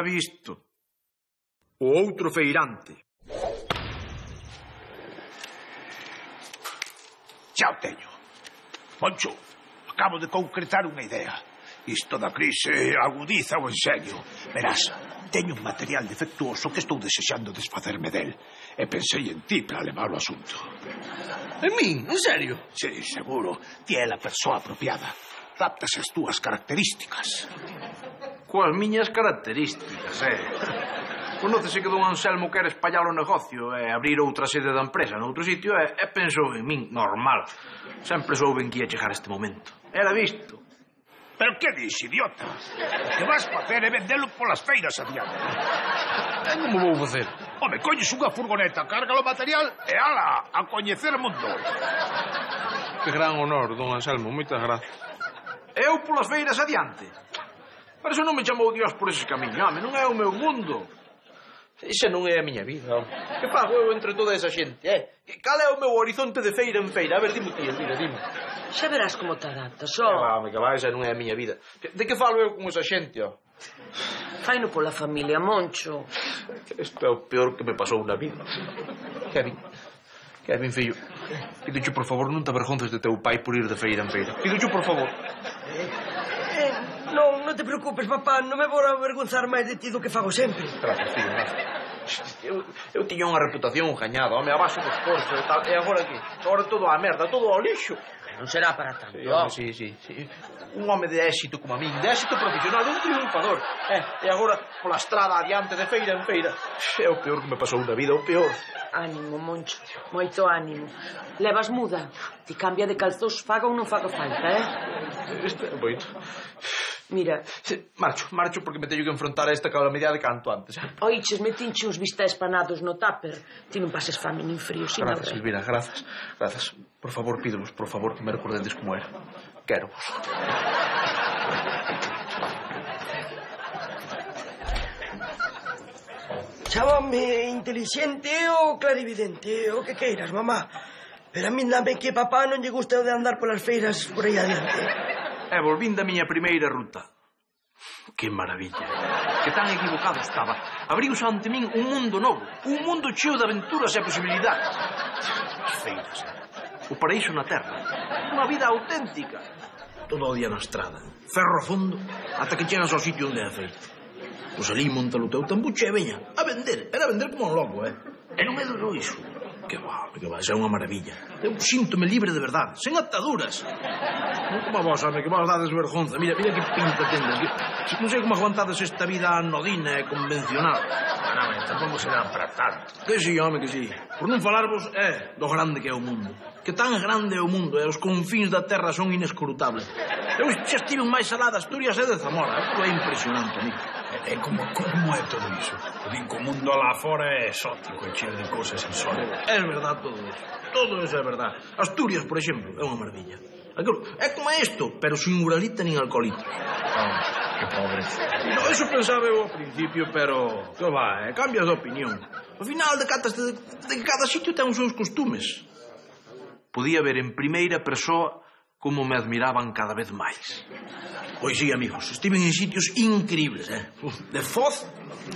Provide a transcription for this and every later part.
visto. O outro feirante. Xa o teño. Moncho, acabo de concretar unha idea. Isto da crise agudiza o enxeño. Verás, teño un material defectuoso que estou desexando desfacerme del. E pensei en ti para levar o asunto. En min? En serio? Sí, seguro. Ti é a persoa apropiada. Adaptas as túas características. Coas miñas características, Conócese que don Anselmo quere espallar o negocio e abrir outra sede da empresa noutro sitio e pensou en min, normal. Sempre souben que ia chegar este momento. Era visto. Pero que dis, idiota? O que vas facer é vendelo polas feiras adiante. E como vou facer? Home, colles unha furgoneta, cárgalo o material e ala, a coñecer o mundo. Que gran honor, don Anselmo, moitas gracias. Eu polas feiras adiante? Pero iso non me chamou Dios por ese camiño, home, non é o meu mundo. Ixa non é a miña vida, home. Que fago eu entre toda esa xente, Cal é o meu horizonte de feira en feira? A ver, dime ti, Elvira, dime. Xa verás como te adaptas, Que va, esa non é a miña vida. De que falo eu con esa xente, Faino pola familia, Moncho. Isto é o peor que me pasou na vida. Kevin, fillo, pidocho, por favor, non te avergonces de teu pai por ir de feira en feira. Pidocho, por favor. Non te preocupes, papá, non me vou avergonzar máis de ti do que fago sempre. Gracias, fillo, gracias. Eu tiña unha reputación gañada, home, abaixo do esforzo e tal. E agora que? Agora todo a merda, todo ao lixo. Non será para tanto. Sí. Un home de éxito como a min, de éxito profesional, un triunfador. E agora, pola estrada adiante, de feira en feira. É o peor que me pasou na vida, o peor. Ánimo, Moncho, moito ánimo. Levas muda. Ti cambia de calzós, faga ou non faga falta, Isto é moito. Mira. Marcho porque me teño que enfrontar a esta calamidade canto antes. Oiches, metinche uns bistéis panados no tupper. Ti non pases fame nin frío, sin Gracias, Elvira, gracias. Por favor, pídovos, por favor, que me recordedes como era. Quero vos. Chámame inteligente ou clarividente, o que queiras, mamá. Pero a min dame que papá non lle gusta o de andar polas feiras por aí adiante. Volvín da miña primeira ruta. Que maravilla. Que tan equivocado estaba. Abriuse ante min un mundo novo. Un mundo cheo de aventuras e posibilidades. As feiras. O paraíso na terra. Unha vida auténtica. Todo o día na estrada. Ferro a fondo, ata que chegas ao sitio onde é a feita. Pois alí monta o teu tambuche e veña. A vender. Era vender como un loco, E non me durou iso. Que va, é unha maravilla. Eu síntome libre de verdade, sen ataduras. Non como a vos, home, que vos dades vergonza. Mira que pinta tendes. Non sei como aguantades esta vida anodina e convencional. Non, tampouco será para tanto. Que sí, home, que sí. Por non falarvos, do grande que é o mundo. Que tan grande é o mundo, e os confins da terra son inescrutables. Eu xa estive máis alá de Asturias e de Zamora. É impresionante, amigo. E como é todo iso? Din que o mundo alá fora é exótico e cheo de cousas insólitas. É verdad todo eso. Todo eso é verdad. Asturias, por exemplo, é unha maravilla. É como isto, pero sin uralita nin alcoholito. Que pobre. No, eso pensaba eu ao principio, pero... Que va, cambias de opinión. Ao final decataste de que cada sitio ten os seus costumes. Podía ver en primeira persoa como me admiraban cada vez máis. Pois sí, amigos, estiven en sitios increíbles, De Foz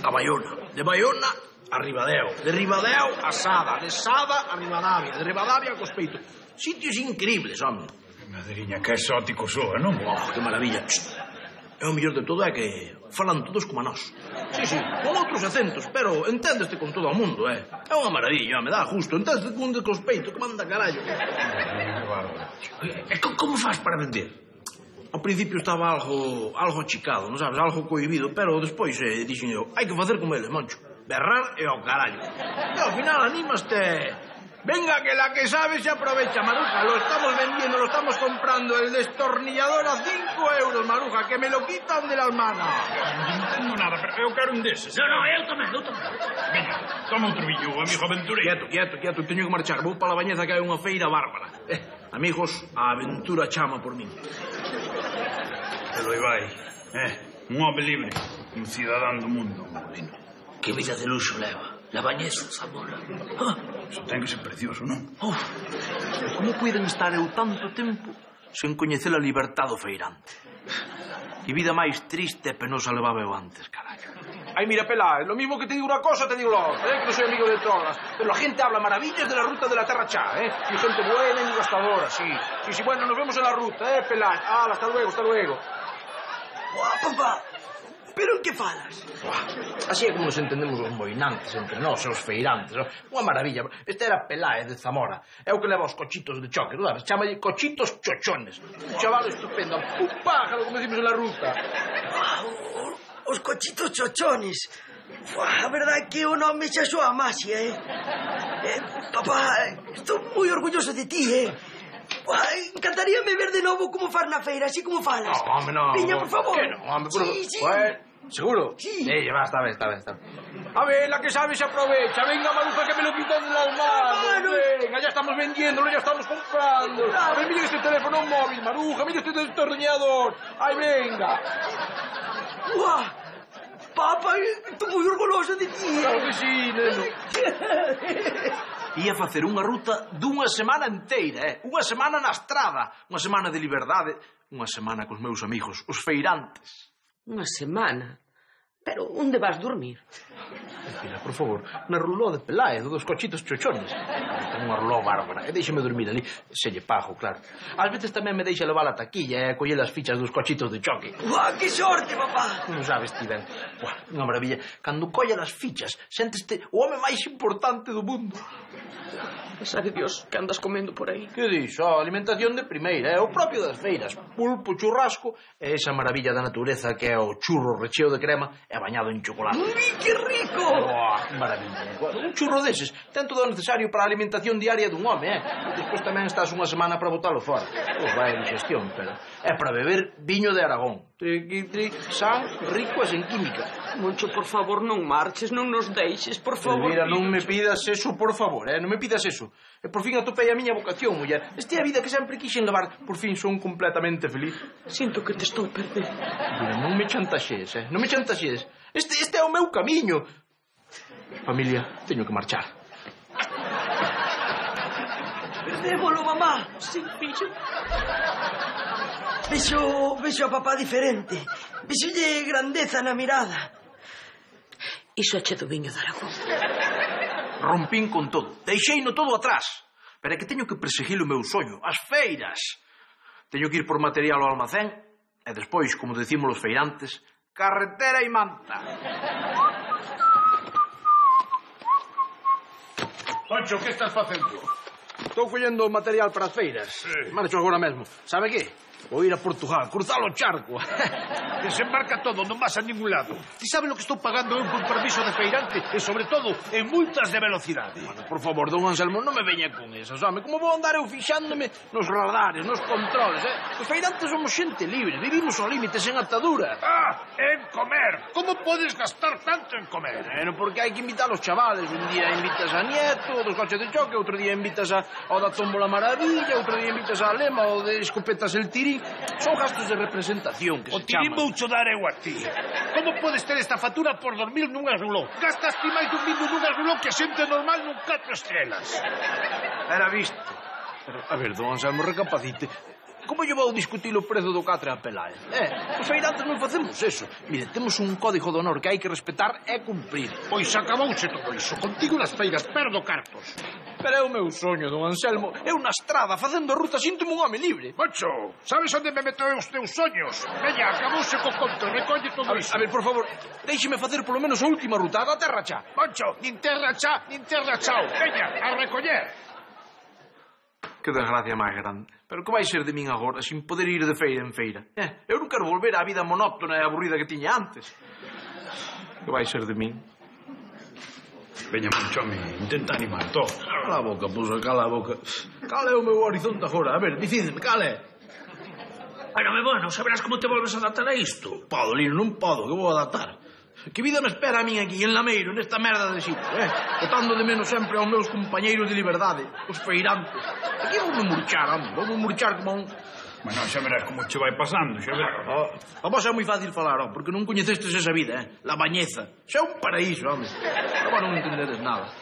a Baiona, de Baiona a Ribadeo, de Ribadeo a Sada, de Sada a Ribadavia, de Ribadavia a Cospeito. Sitios increíbles, home. Madriña, que exótico soa, non? Que maravilla. E o mellor de todo é que falan todos como a nós. Sí, con outros acentos, pero enténdeste con todo o mundo, É unha maravilla, me dá justo. Enténdeste con un de Cospeito, que manda carallo. E como faz para vender? Ao principio estaba algo achicado, non sabes, algo cohibido, pero despois dixen eu, hai que facer como eles, Moncho, berrar e ao carallo. E ao final animaste. Venga, que la que sabe se aprovecha, Maruja, lo estamos vendiendo, lo estamos comprando, el destornillador a 5 euros, Maruja, que me lo quitan de la almana. Non entendo nada, pero eu quero un deses. Non, eu tamén. Venga, toma outro billo, amigo aventureiro. Quieto, teño que marchar, vou para la Bañeza que hai unha feira bárbara. Amigos, a aventura chama por min. Pero aí vai, un home libre, un cidadán do mundo, Molino. Que vida de luxo leva. La Bañeza, Zamora. Iso ten que ser precioso, non? Como puiden estar eu tanto tempo sen coñecer a liberdade do feirante? Que vida máis triste e penosa levaba eu antes, carallo. Ay, mira, Peláez, lo mismo que te digo una cosa, te digo la otra, que no soy amigo de todas. Pero la gente habla maravillas de la ruta de la Terra Chá, Y gente buena y gastadora, sí. Sí, bueno, nos vemos en la ruta, Peláez. Hasta luego, hasta luego. Buah, papá, pero en que falas? Así é como nos entendemos os moinantes entre nós e os feirantes. Unha maravilla. Este era Peláez de Zamora. É o que leva os cochitos de choque, sabes? Chámalle cochitos chochones. Un chaval estupendo. Un pájaro, como decimos en la ruta. Os cochitos chochones. Buah, a verdade é que o nome xa soa máxia, Papá, estou moi orgulloso de ti, Buah, encantaríame ver de novo como faz na feira, así como falas. No, home, no. Viña, por favor. Que no, home, por favor. Sí. ¿Seguro? Sí. Va, está bien. A ver, la que sabe se aprovecha. Venga, Maruja, que me lo quitan de las manos. Venga, ya estamos vendiéndolo, ya estamos comprando. A ver, mira este teléfono móvil, Maruja, mira este destornillador. Ay, venga. Buah, papá, estou moi orgulloso de ti. Claro que sí, neno. Ia facer unha ruta dunha semana inteira, Unha semana na estrada, unha semana de liberdade, unha semana cos meus amigos, os feirantes. Unha semana? Pero onde vas dormir? Mira, por favor, na ruló de Peláez, dos cochitos chochones. Ten unha ruló bárbara, e déixame dormir ali, se lle pago, claro. Ás veces tamén me deixa levar a taquilla e coller as fichas dos cochitos de choque. Buah, que sorte, papá. Non sabes ti ben. Buah, unha maravilla. Cando colla as fichas, sénteste o home máis importante do mundo. Sabe Dios que andas comendo por aí. Que dixo? A alimentación de primeira, o propio das feiras. Pulpo, churrasco e esa maravilla da natureza que é o churro recheo de crema e bañado en chocolate. ¡Uy, qué rico! Oh, que maravilla. Un churro deses ten todo o necesario para a alimentación diaria dun home, E despois tamén estás unha semana para botalo fora. Vai a digestión, pero é para beber viño de Aragón. Triqui, san, rico e sen química. Moncho, por favor, non marches, non nos deixes, por favor. Mira, non me pidas eso, por favor, Non me pidas eso. E por fin atopei a miña vocación, muller. Esta é a vida que sempre quixen levar. Por fin son completamente feliz. Sinto que te estou perdendo. Mira, non me chantaxees, Non me chantaxees. Este é o meu camiño. Familia, teño que marchar. Perdémolo, mamá. Sí, fillo. Vexo a papá diferente. Vexolle grandeza na mirada. Iso é che do viño de Aragón. Rompín con todo. Deixeino todo atrás. Pero é que teño que perseguir o meu soño. As feiras. Teño que ir por material ao almacén. E despois, como decimos os feirantes, carretera e manta. Pancho, que estás facendo? Estou collendo material para as feiras. Marcho agora mesmo. Sabe que? Vou ir a Portugal, cruzar o charco. Desembarca todo, non vas a ningún lado. Ti sabes lo que estou pagando eu por permiso de feirante e, sobre todo, en multas de velocidade. Bueno, por favor, don Anselmo, non me veña con esas, home. Como vou andar eu fixándome nos radares, nos controles, Os feirantes somos xente libre, vivimos ao límite, sen atadura. En comer. Como podes gastar tanto en comer? Bueno, porque hai que invitar aos chavales. Un día invitas a Nieto, dos coches de choque, outro día invitas ao da Tómbola Maravilla, outro día invitas a Lema, o de Escopetas el Tirín. Son gastos de representación que o se tirín chaman. voucho dar eu a ti. Como podes ter esta factura por dormir nunha ruló? Gastas ti máis dormindo nunha ruló que xente normal nun 4 estrelas. Era visto. Pero, a ver, don Anselmo, recapacite. Como lle vou discutir o prezo do catre a Peláez? Os feirantes non facemos eso. Mire, temos un código de honor que hai que respetar e cumprir. Pois acabouse todo iso. Contigo nas feiras perdo cartos. Pero é o meu soño, don Anselmo. Eu na estrada, facendo ruta, síntome un home libre. Moncho, sabes onde me meto os teus soños? Veña, acabouse co conto, recolle todo iso. A ver, por favor, déixeme facer polo menos a última ruta, a da Terra Chá. Moncho, nin terra chá, nin terra chao. Veña, a recoller. Que desgracia máis grande. Pero que vai ser de min agora, sin poder ir de feira en feira? Eu non quero volver á vida monótona e aburrida que tiña antes. Que vai ser de min? Veña, Monchomi, intenta animar todo. Cala a boca, puxa, cala a boca. Cal é o meu horizonte agora? A ver, dicidme, cal é? Bueno, saberás como te volves a adaptar a isto. Podo, Lino, non podo, que vou adaptar. Que vida me espera a min aquí, en Lameiro, nesta merda de sitio, botando de menos sempre aos meus compañeiros de liberdade, os feirantes. Aquí vou me murchar, home, vou me murchar como un... Bueno, xa verás como che vai pasando, xa verás. A vos é moi fácil falar, porque non coñecestes esa vida, La Bañeza. Xa é un paraíso, home. Agora non entendedes nada.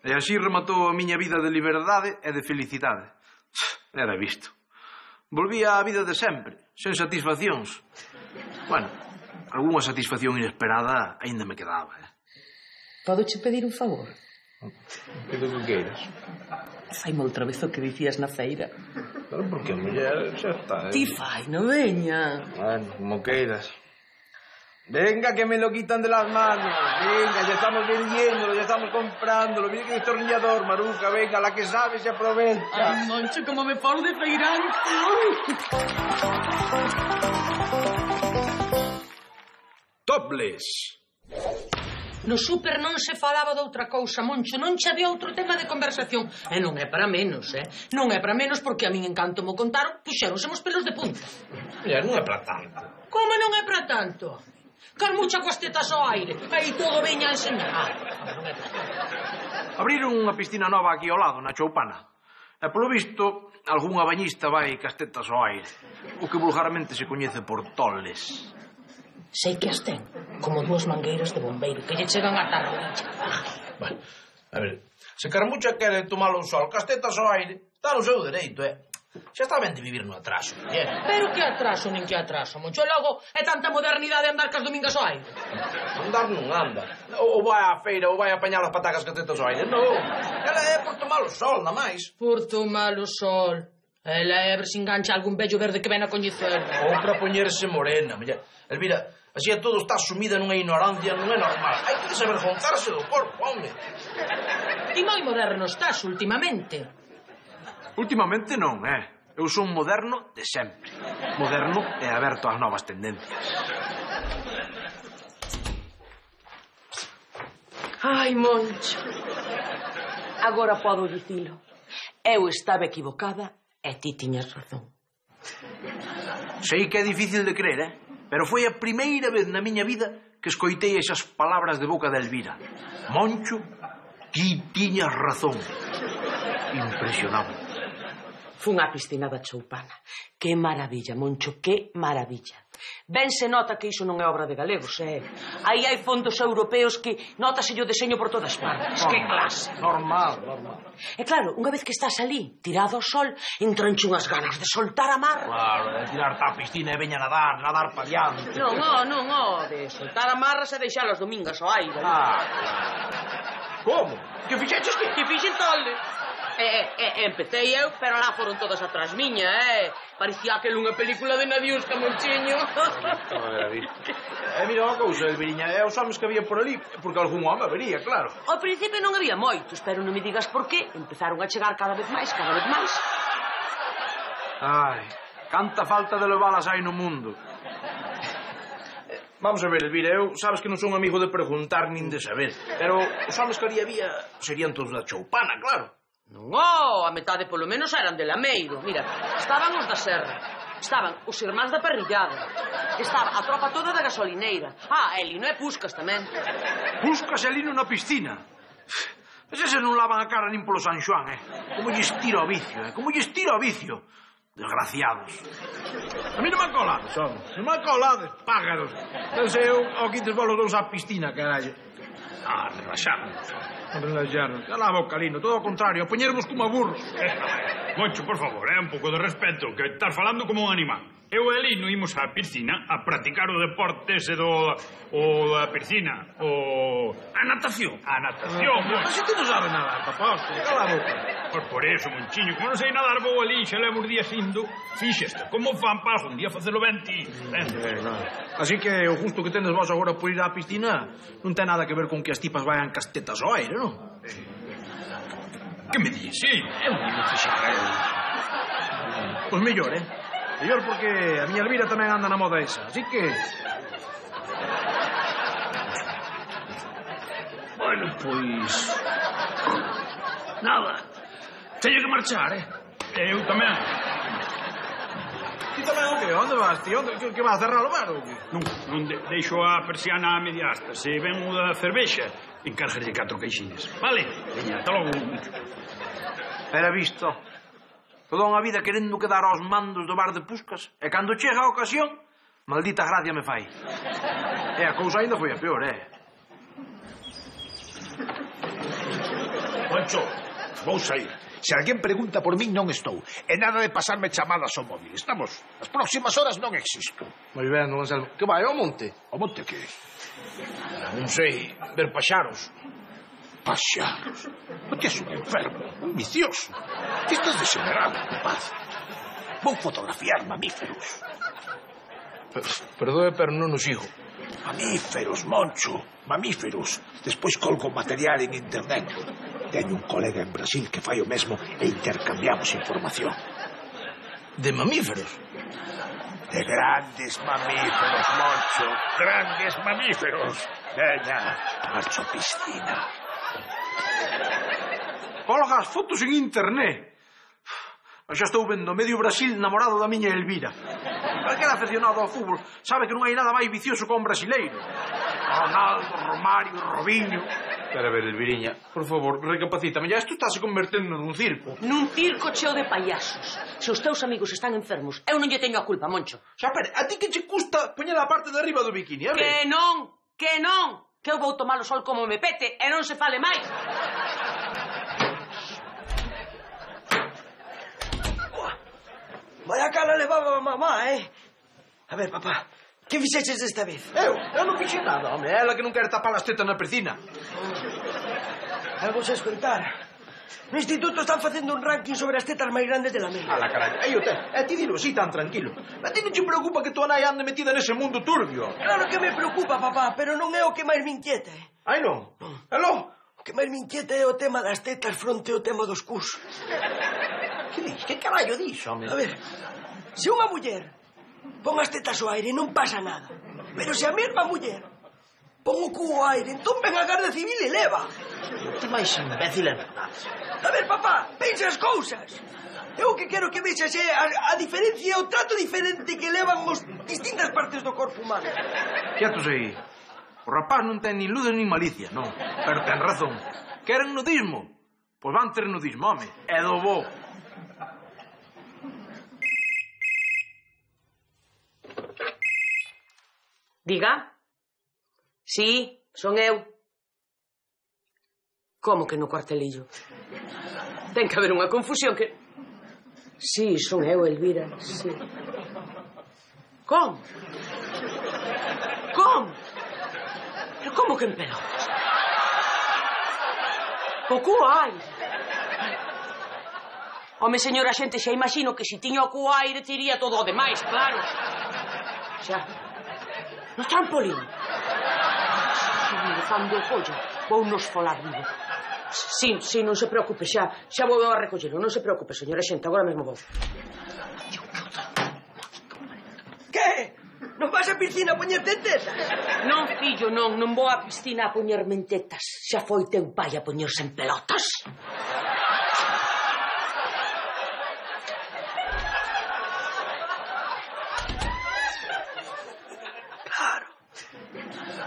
E así rematou a miña vida de liberdade e de felicidade. Era visto. Volví á vida de sempre, sen satisfaccións. Bueno, algunha satisfacción inesperada aínda me quedaba, Podoche pedir un favor? Pide o que queiras. Faime outra vez o que dicías na feira. Pero porque a muller xa está, Ti fai, non veña. Bueno, como queiras. Venga, que me lo quitan de las manos. Venga, ya estamos vendiéndolo, ya estamos comprándolo. Mira que destornillador, Maruja. Venga, la que sabe se aprovecha. Ay, Moncho, como me paro de feirante. Topless. No súper non se falaba de outra cousa, Moncho. Non che había outro tema de conversación. E non é para menos, Non é para menos porque a min encanto mo contar, puxéronse os pelos de punta. Ya, non é para tanto. Como non é para tanto? Carmucha coas tetas ao aire. Aí todo veña a enseñar. Non é para tanto. Abriron unha piscina nova aquí ao lado, na Choupana. E polo visto, algunha bañista vai cas tetas ao aire. O que vulgarmente se coñece por tolles. Sei que as ten, como dúas mangueiras de bombeiro que lle chegan ata a rodilla. Bueno, a ver, se Carmucha quere tomar o sol cas tetas ao aire, está no seu dereito, Xa está ben de vivir no atraso, Pero que atraso, nin que atraso, Moncho. E logo é tanta modernidade andar cas domingas ao aire. Andar non anda. Ou vai á feira ou vai apañar as patacas cas tetas ao aire. Non, ela é por tomar o sol, na máis. Por tomar o sol. Ela é ver se engancha algún vello verde que ven a coñecer. Ou para poñerse morena, muller. Elvira, así a todo está sumida nunha ignorancia, non é normal. Hai que desavergonzarse do corpo, home. Ti moi moderno estás últimamente. Últimamente non, Eu son moderno de sempre. Moderno e aberto ás novas tendencias. Ai, Moncho. Agora podo dicilo. Eu estaba equivocada e ti tiñas razón. Sei que é difícil de crer, Pero foi a primeira vez na miña vida que escoitei esas palabras de boca de Elvira. Moncho, ti tiñas razón. Impresionante. Fun á piscina da Choupana. Que maravilla, Moncho, que maravilla. Ben se nota que iso non é obra de galegos, Aí hai fondos europeos que notase o deseño por todas partes. Que clase. Normal. E claro, unha vez que estás ali, tirado ao sol, entranche unhas ganas de soltar a mar. Claro, de tirarte á piscina e veña nadar pa diante. Non, de soltar a marras e deixar as domingas ao aire. Como? Que fixeches que? Que fixen tolde. Empecé eu, pero lá foron todas atrás miña, Parecía aquel unha película de Nadiuska, Monchiño. Mira unha cousa, Elviriña, os homes que había por ali, porque algún home habería, claro. Ao principio non había moitos, pero non me digas por qué. Empezaron a chegar cada vez máis. Ai, canta falta de levalas hai no mundo. Vamos a ver, Elvira, eu sabes que non son amigo de preguntar nin de saber, pero os homes que ali había serían todos da Choupana, claro. Non, a metade polo menos eran de Lameiro. Mira, estaban os da Serra, estaban os irmáns da Parrillada, estaba a tropa toda da gasolineira. E Lino e Puscas tamén. Puscas e Lino na piscina. Mas eses non lavan a cara nin polo San Xoán, Como lles tira o vicio, Desgraciados. A mí non me colades, home. Non me colades, pájaros. Non sei eu ao quites bolos dous á piscina, carallo. Relaxarnos. Cala a boca, Lino. Todo o contrario. A poñervos como a burros. Moncho, por favor, un pouco de respeto, que estás falando como un animal. Eu e Lino imos á piscina a practicar o deporte ese da piscina, a natación. A natación, Moncho. Mas se ti non sabes nadar, papá, cala a boca. Pois por eso, Monchiño, como non sei nadar, vou ali, xa levo os días indo, fíxeste, como fan para algún día facelo ben ti. Así que o justo que tendes vos agora por ir á piscina non ten nada que ver con que as tipas vayan cas tetas ao aire, non? Que me dis? Sí, eu digo que xa Pois mellor, Mellor porque a miña Elvira tamén anda na moda esa, así que... Bueno, pois... Nada. Teño que marchar, Eu tamén. Ti tamén o que? Onde vas, ti? Que vas a cerrar o bar ou que? Non deixo a persiana a media asta. Se ven o da cervexa, encárgale 4 queixines. Vale? Veña, ata logo. Era visto. Toda unha vida querendo quedar aos mandos do bar de Puscas. E cando chega a ocasión, maldita gracia me fai. E a cousa ainda foi a peor, Moncho, vou sair. Se alguén pregunta por min, non estou. E nada de pasarme chamadas ao móvil. Estamos? As próximas horas non existo. Moi ben, don Anselmo. Que vai, ao monte? O monte que? Non sei, ver paxaros. Paxaros? O que és un enfermo, un vicioso. Que estás degenerado, rapaz. Vou fotografiar mamíferos. Perdoe, pero non o sigo. Mamíferos, Moncho, mamíferos. Despois colgo material en internet. Teño un colega en Brasil que fai o mesmo e intercambiamos información. De mamíferos? De grandes mamíferos, Moncho. Grandes mamíferos. Veña, marcho a piscina. Colga as fotos en internet. Xa estou vendo medio Brasil namorado da miña Elvira. Calquera aficionado ao fútbol sabe que non hai nada máis vicioso que un brasileiro. Ronaldo, Romario, Robinho... Espera a ver, Elviriña, por favor, recapacítame. Ya isto estáse convertendo nun circo. Nun circo cheo de payasos. Se os teus amigos están enfermos, eu non lle teño a culpa, Moncho. Xa, espera, a ti que che custa poñer a parte de arriba do bikini, a ver? Que non, que non. Que eu vou tomar o sol como me pete e non se fale máis. Vaya cara levaba a mamá, A ver, papá, que fixeches desta vez? Eu non fixe nada, home. Ela que non quere tapar as tetas na piscina. Algo se escoitar. No instituto están facendo un ranking sobre as tetas máis grandes de la media. Ala, carallo. Aí o ten. E ti dilo así tan tranquilo. A ti non te preocupa que tua nai ande metida nese mundo turbio? Claro que me preocupa, papá, pero non é o que máis me inquieta, Ai, non? Aló? O que máis me inquieta é o tema das tetas fronte ao tema dos cus. Que dis? Que carallo dis, home? A ver, se unha muller pon as tetas ao aire non pasa nada. Pero se a mesma muller pon o cu ao aire, entón ven a Garda Civil e leva. Ti máis imbécil é verdade. A ver, papá, pensa as cousas. Eu que quero que vexas é a diferencia, o trato diferente que levan os distintas partes do corpo humano. Quieto aí. O rapaz non ten nin ludes nin malicia, non. Pero ten razón. Queren nudismo? Pois van ter nudismo, home. É do bo. Diga? Sí, son eu. Como que no cuartelillo? Ten que haber unha confusión que... Sí, son eu, Elvira, sí. Como? Como? Pero como que en pelotas? O cu aire. Home, señora xente, xa imagino que se tiña o cu aire tiría todo o demais, claro. Xa. No trampolín. Fando o pollo. Vou nos folar vivo. Sí, non se preocupe, xa vou a recollelo. Non se preocupe, señora xente, agora mesmo vou. Que? Non vas a piscina a poñerte en tetas? Non, fillo, non vou a piscina a poñerme en tetas. Xa foi teu pai a poñerse en pelotas.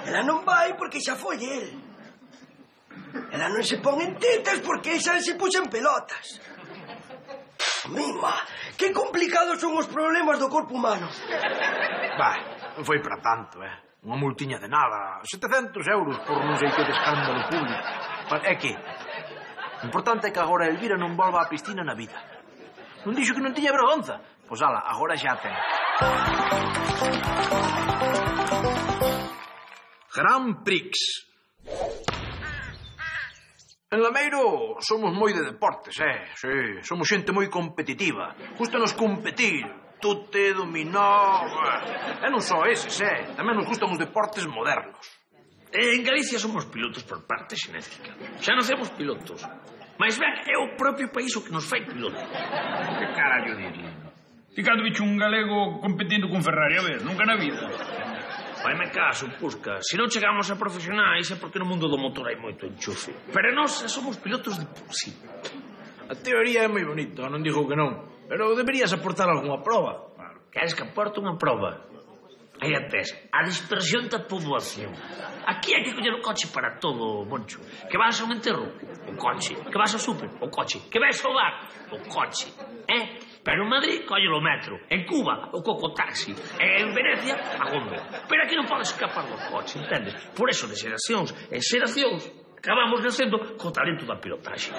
Ela non vai porque xa foi el. Ela non se pon en tetas porque xa se puxa en pelotas. Mima, que complicados son os problemas do corpo humano. Bah, non foi para tanto, Unha multiña de nada. 700 euros por non sei que de escándalo público. É que... O importante é que agora Elvira non volva á piscina na vida. Non dixo que non tiña vergonza? Pois ala, agora xa ten. Grand Prix. En Lameiro somos moi de deportes, sí, somos xente moi competitiva. Gústanos competir, tute, dominó... E non só eses, tamén nos gustan os deportes modernos. En Galicia somos pilotos por parte xenética. Xa nacemos pilotos. Mais ben, é o propio país o que nos fai piloto. Que carallo diría? E cando bicho un galego competindo con Ferrari, a ver, nunca na vida. Faime caso, Pusca. Se non chegamos a profesionais é porque no mundo do motor hai moito enchufe. Pero nós somos pilotos de pulsi. A teoría é moi bonita, non digo que non. Pero deberías aportar algunha proba. Queres que aporte unha proba? Aí a tes, a dispersión da poboación. Aquí hai que coller o coche para todo, Moncho. Que vas a un enterro, o coche. Que vas ao súper, o coche. Que vas ao bar, o coche. Pero en Madrid, collelo o metro. En Cuba, o cocotaxi. E en Venecia, a gonda. Pero aquí non podes escapar do coche, entendes? Por eso, de xeracións en xeracións, acabamos nacendo co talento da pilotaxe.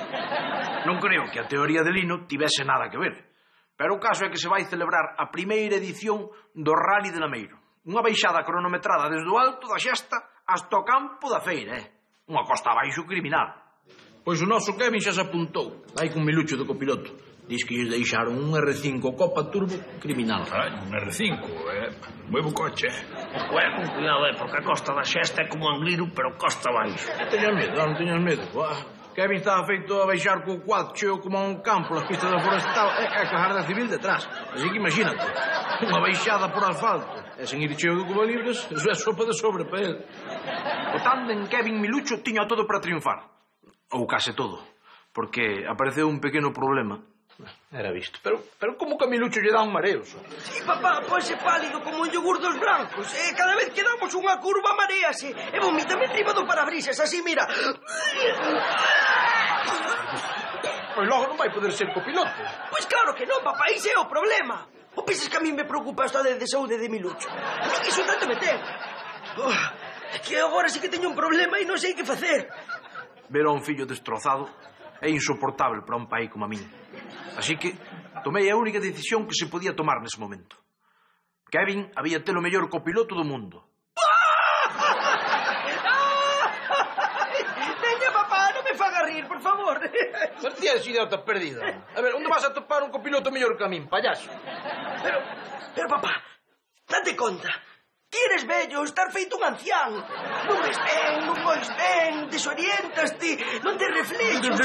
Non creo que a teoría de Lino tivese nada que ver. Pero o caso é que se vai celebrar a primeira edición do Rally de Lameiro. Unha baixada cronometrada desde o alto da Xesta hasta o campo da feira, Unha costa abaixo criminal. Pois o noso Kevin xa se apuntou. Vai con Milucho de copiloto. Diz que lles deixaron un R5 Copa Turbo criminal. Un R5, moi bo coche. Con cuidado, porque a costa da Xesta é como Angliru, pero costa abaixo. Non teñas medo, non teñas medo. Kevin estaba feito a baixar co quad cheo como a un campo nas pistas da forestal e a Garda Civil detrás. Así que imagínate, unha baixada por asfalto e sen ir cheo de Cuba Libres, eso é sopa de sobre para el. O tándem Kevin Milucho tiña todo para triunfar. Ou case todo. Porque apareceu un pequeno problema. Era visto. Pero como que a Milucho lle dá un mareo? Sí, papá, ponse pálido como un yogur dos blancos. Cada vez que damos unha curva marease. E vomítame encima do parabrisas, así, mira. Pois logo non vai poder ser copiloto. Pois claro que non, papá, ese é o problema. O pensas que a mí me preocupa esta de saúde de Milucho? A mí que iso tanto me ten. É que agora sí que teño un problema e non sei que facer. Ver a un fillo destrozado é insoportable para un pai como a min. Así que tomei a única decisión que se podía tomar nese momento. Kevin había telo mellor copiloto do mundo. Veña, papá, non me faga rir, por favor. Pero ti eres idiota perdida. A ver, onde vas a topar un copiloto mellor que a min, payaso? Pero, papá, date conta. Ti eres vello, estar feito un ancián. Non ves ben, non ois ben, desorientaste, non te reflexos.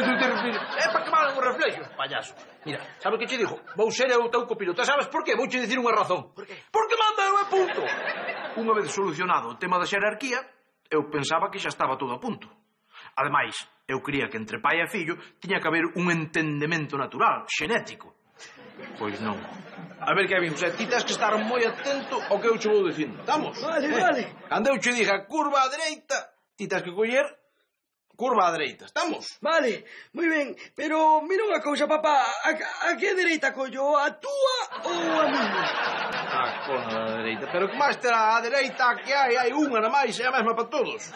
É para que valen os reflexos, payaso. Mira, sabe o que che digo? Vou ser eu teu copiloto. Sabes por qué? Vou che dicir unha razón. Por qué? Porque manda eu e punto. Unha vez solucionado o tema da xerarquía, eu pensaba que xa estaba todo a punto. Ademais, eu creía que entre pai e fillo tiña que haber un entendemento natural, xenético. Pois non. A ver, Kevin, ti tens que estar moi atento ao que eu che vou dicindo. Estamos? Vale. Cando eu che diga curva á dereita, ti tens que coller curva á dereita. Estamos? Vale, moi ben. Pero mira unha cousa, papá. A que dereita collo? A túa ou a miña? A cona da dereita. Pero que máis terá a dereita que hai unha na máis, é a mesma para todos.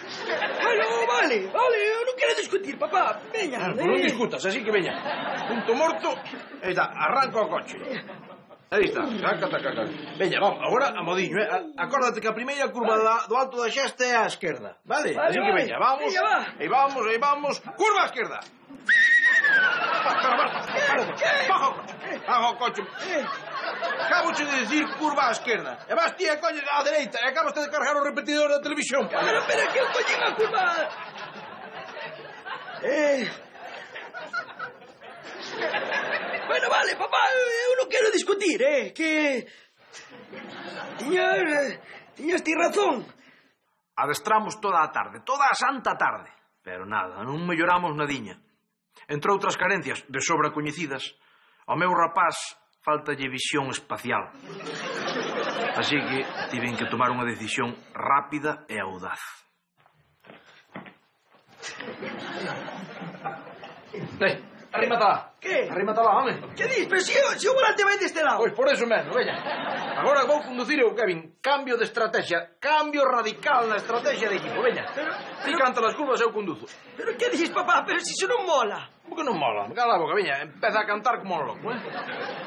Bueno, vale, eu non quero discutir, papá. Veña. Non discutas, así que veña. Punto morto. Aí está, arranca o coche. Aí está, caca. Veña, vamos, agora a modiño, Acórdate que a primeira curva do alto da Xesta é á esquerda, vale? Así que veña, vamos. Aí vamos. Curva á esquerda. Baja o coche. Acabo de decir curva á esquerda. E vas ti e colles á dereita. E acabas de cargar o repetidor da televisión. Pero que eu collen a curva... Bueno, vale, papá, eu non quero discutir, que... Tiñas ti razón. Adestramos toda a tarde, toda a santa tarde. Pero nada, non melloramos nadiña. Entre outras carencias de sobra coñecidas, ao meu rapaz faltalle visión espacial. Así que tiven que tomar unha decisión rápida e audaz. Arrímatala. Que? Arrímatala, home. Que dis? Pero se o volante vai deste lado. Pois por eso mesmo, veña. Agora vou conducir eu, Kevin. Cambio de estrategia. Cambio radical na estrategia de equipo, veña. Ti canta las curvas e eu conduzo. Pero que dices, papá? Pero se iso non mola. Como que non mola? Cala a boca, veña. Empeza a cantar como un loco,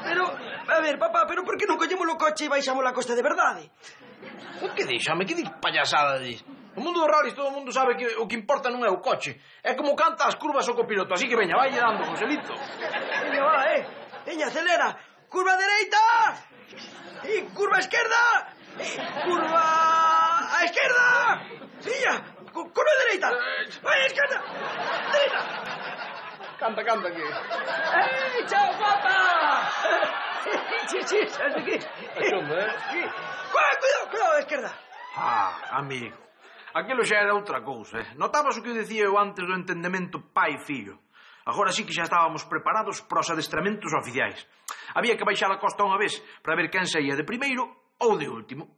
Pero, a ver, papá, pero por que non collemos o coche e baixamos a costa de verdade? O que deixame? Que dis payasada dis? No mundo dos rallies todo o mundo sabe que o que importa non é o coche. É como canta as curvas o copiloto. Así que veña, vai dando, Joselito. Veña, va, Veña, acelera. Curva dereita. E curva esquerda. E curva a esquerda. Veña, curva dereita. Vai a esquerda. Dereita. Canta, que... Chao, papá. Sí, sabes que... Sí. Cuidado, a esquerda. Amigo. Aquilo xa era outra cousa, Notabas o que dicía eu antes do entendemento pai-fillo. Agora sí que xa estábamos preparados para os adestramentos oficiais. Había que baixar a costa unha vez para ver quen saía de primeiro ou de último.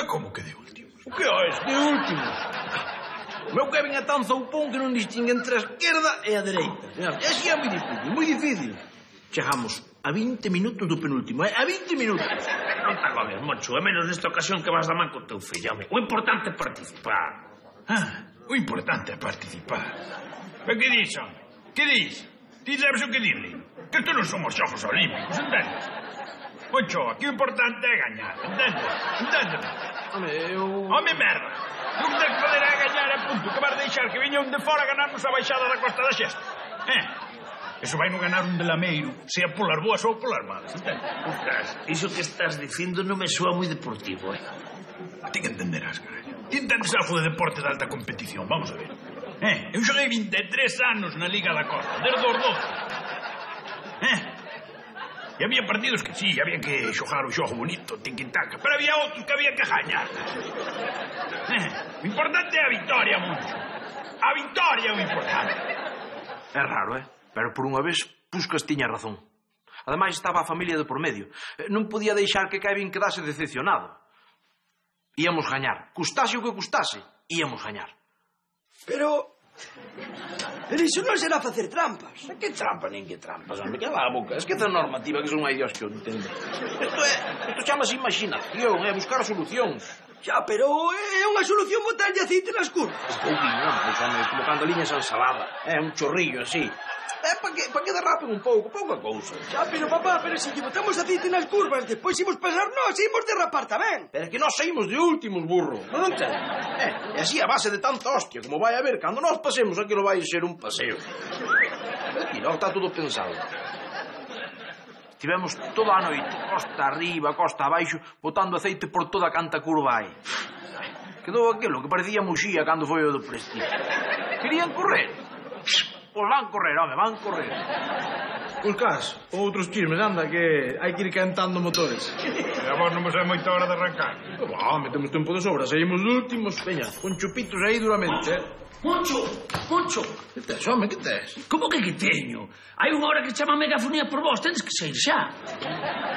Como que de último? O que és? De último? O meu Kevin é tan zoupón que non distingue entre a esquerda e a dereita. E así é moi difícil. Chegamos a 20 minutos do penúltimo, A 20 minutos. Non te agobies, Moncho, é menos nesta ocasión que vas da man con teu fillo, home. O importante é participar. O importante é participar. Pero que dis, home? Que dis? Ti sabes o que dile? Que isto non son os Xogos Olímpicos, entendes? Moncho, aquí o importante é gañar, entendes? Enténdeme? Home, merda! O que tens que fazer é gañar e punto. Que vas deixar que viña un de fora a ganarnos a baixada da Costa da Xesta. Eso vai no ganar un de Lameiro, sea polas boas ou polas malas, entendes? Ostras, iso que estás dicindo non me soa moi deportivo, Ti que entenderás, caralho. Ti entendes algo de deporte de alta competición, vamos a ver. Eu xoguei 23 anos na Liga da Costa, desde os 12. E había partidos que sí, había que xogar o xogo bonito, tiquitaca, pero había outros que había que gañar. O importante é a victoria, Moncho. A victoria é o importante. É raro, pero por unha vez Puskas tiña razón. Ademais estaba a familia de por medio. Non podía deixar que Kevin quedase decepcionado. Íamos gañar. Custase o que custase, íamos gañar. Pero iso non será facer trampas. Que trampas, nin que trampas, home, que va a boca. Esquece a normativa, que son hai dios que o entende. Isto chamase imaginación, buscar solucións. Xa, pero é unha solución botarlle aceite nas curvas. Pouquinho, pois, home, como cando liñas a ensalada. Un chorrillo, así. Para que derrapen un pouco, pouca cousa. Xa, pero papá, se lle botamos aceite nas curvas, despois imos pasar nós, imos derrapar tamén. Pero é que nós saímos de últimos, burro. Non entende? E así a base de tanta hostia como vai haber, cando nós pasemos, aquilo vai ser un paseo. E logo está todo pensado. Estivemos toda a noite, costa arriba, costa abaixo, botando aceite por toda a canta curva hai. Quedou aquilo que parecía Muxía cando foi o do Prestige. Querían correr. Pois van correr, home, van correr. Puskas, outros chismes, anda, que hai que ir cantando motores. E a vos non vos é moita hora de arrancar. Home, temos tempo de sobra, seguimos últimos, peña, con chupitos aí duramente, Moncho! Que tes, home, que tes? Como que teño? Hai unha hora que chama megafonía por vos, tendes que sair xa.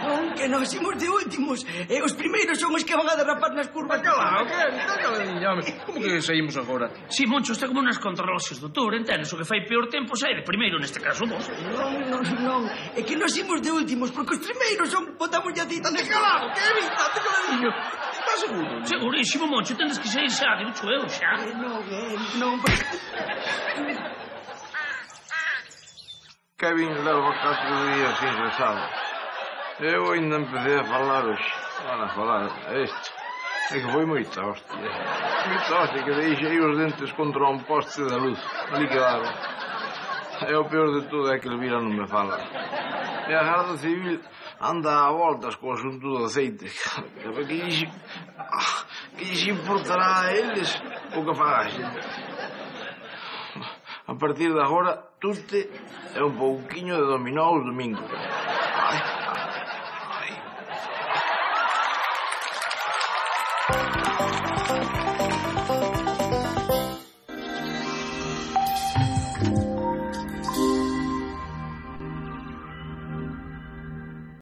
Non, que nós imos de últimos. E os primeiros son os que van a derrapar nas curvas. Cala, o que? Home, como que saímos agora? Si, Moncho, está como nas contrarreloxes do Tour, entendes? O que fai peor tempo sair de primeiro, neste caso vos. Non. É que nós imos de últimos, porque os primeiros son botamos de aceite. Ande calado, que evita, te caladiño. Estás seguro? Segurísimo, Moncho, tendes que sair xa, digo eu xa. Non. Kevin leva 4 días ingresado. Eu ainda empecé a falar hoxe. Van a falar isto. É que foi moita hostia. Moita hostia, que deixei os dentes contra un poste da luz. Ali quedaron. E o peor de todo é que Elvira non me fala. E a Garda Civil anda a voltas co asunto do aceite. Que lles importará a eles o que faga a xente. A partir de agora, tute é un pouquiño de dominó os domingos. Ai.